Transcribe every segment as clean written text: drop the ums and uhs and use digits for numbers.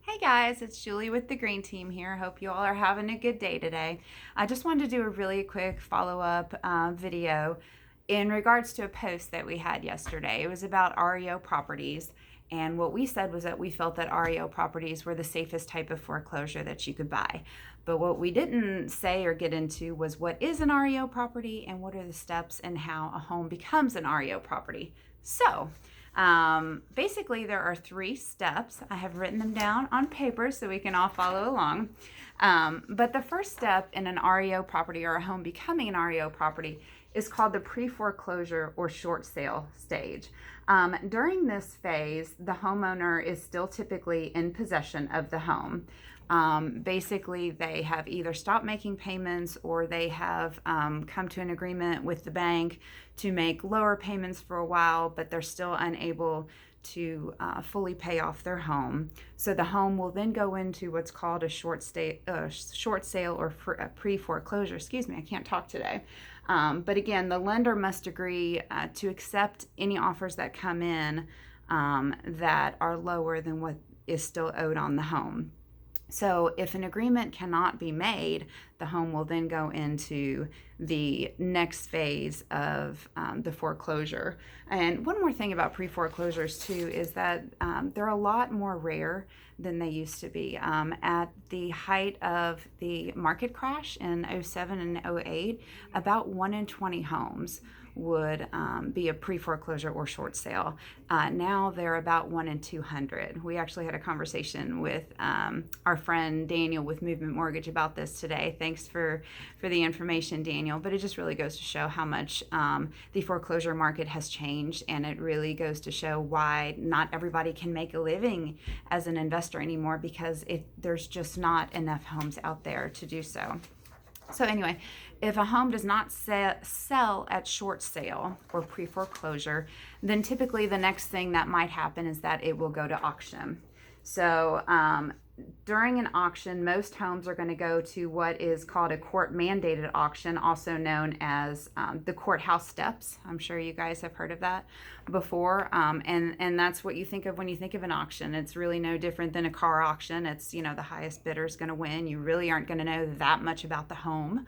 Hey guys, it's Julie with the Green Team here. Hope you all are having a good day today. I just wanted to do a really quick follow-up video in regards to a post that we had yesterday. It was about REO properties, and what we said was that we felt that REO properties were the safest type of foreclosure that you could buy. But what we didn't say or get into was what is an REO property and what are the steps and how a home becomes an REO property. Basically, there are 3 steps. I have written them down on paper so we can all follow along. But the first step in an REO property or a home becoming an REO property is called the pre-foreclosure or short sale stage. During this phase, the homeowner is still typically in possession of the home. Basically, they have either stopped making payments or they have come to an agreement with the bank to make lower payments for a while, but they're still unable to fully pay off their home. So the home will then go into what's called a short sale or a pre-foreclosure. Excuse me, I can't talk today. But again, the lender must agree to accept any offers that come in that are lower than what is still owed on the home. So if an agreement cannot be made, the home will then go into the next phase of the foreclosure. And one more thing about pre-foreclosures too is that they're a lot more rare than they used to be. At the height of the market crash in '07 and '08, about 1 in 20 homes would be a pre-foreclosure or short sale. Now they're about 1 in 200. We actually had a conversation with our friend Daniel with Movement Mortgage about this today. Thanks for the information, Daniel. But it just really goes to show how much the foreclosure market has changed, and it really goes to show why not everybody can make a living as an investor anymore, because there's just not enough homes out there to do so. So anyway, if a home does not sell at short sale or pre-foreclosure, then typically the next thing that might happen is that it will go to auction. So during an auction, most homes are going to go to what is called a court-mandated auction, also known as the courthouse steps. I'm sure you guys have heard of that before, and that's what you think of when you think of an auction. It's really no different than a car auction. It's, the highest bidder is going to win. You really aren't going to know that much about the home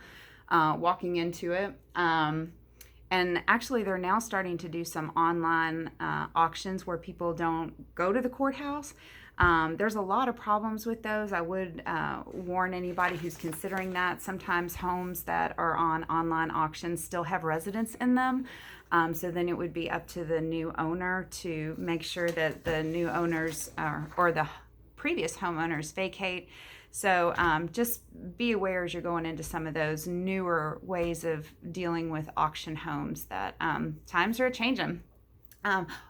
walking into it. And actually, they're now starting to do some online auctions where people don't go to the courthouse. There's a lot of problems with those. I would warn anybody who's considering that. Sometimes homes that are on online auctions still have residents in them. So then it would be up to the new owner to make sure that the new owners or the previous homeowners vacate. So just be aware as you're going into some of those newer ways of dealing with auction homes that times are changing.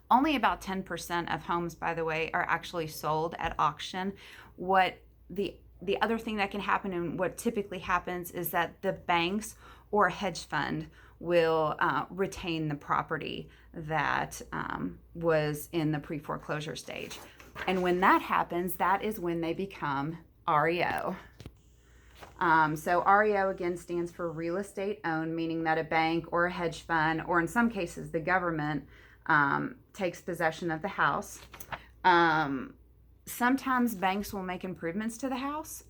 Only about 10% of homes, by the way, are actually sold at auction. What the other thing that can happen, and what typically happens, is that the banks or a hedge fund will retain the property that was in the pre-foreclosure stage. And when that happens, that is when they become REO. So REO again stands for real estate owned, meaning that a bank or a hedge fund, or in some cases the government, takes possession of the house. Sometimes banks will make improvements to the house.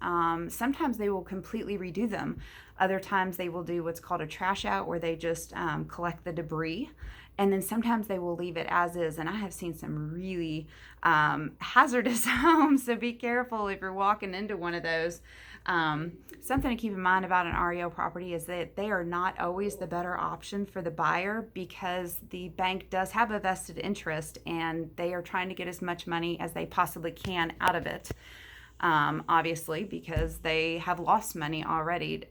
Sometimes they will completely redo them. Other times they will do what's called a trash out, where they just collect the debris. And then sometimes they will leave it as is. And I have seen some really hazardous homes, so be careful if you're walking into one of those. Something to keep in mind about an REO property is that they are not always the better option for the buyer, because the bank does have a vested interest and they are trying to get as much money as they possibly can out of it. Obviously, because they have lost money already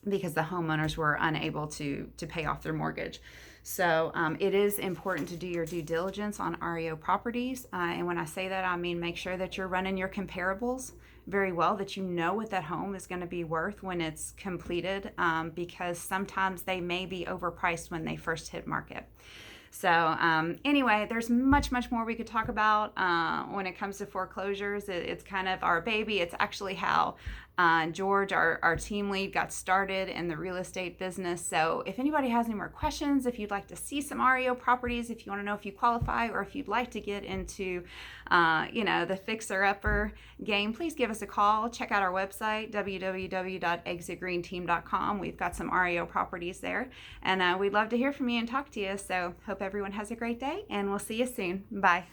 because the homeowners were unable to pay off their mortgage. So it is important to do your due diligence on REO properties. And when I say that, I mean make sure that you're running your comparables very well, that you know what that home is going to be worth when it's completed, because sometimes they may be overpriced when they first hit market. So anyway, there's much more we could talk about when it comes to foreclosures. It's kind of our baby. It's actually how George, our team lead, got started in the real estate business. So if anybody has any more questions, if you'd like to see some REO properties, if you want to know if you qualify, or if you'd like to get into the fixer-upper game, please give us a call. Check out our website, www.exitgreenteam.com. We've got some REO properties there, and we'd love to hear from you and talk to you. So hope everyone has a great day, and we'll see you soon. Bye.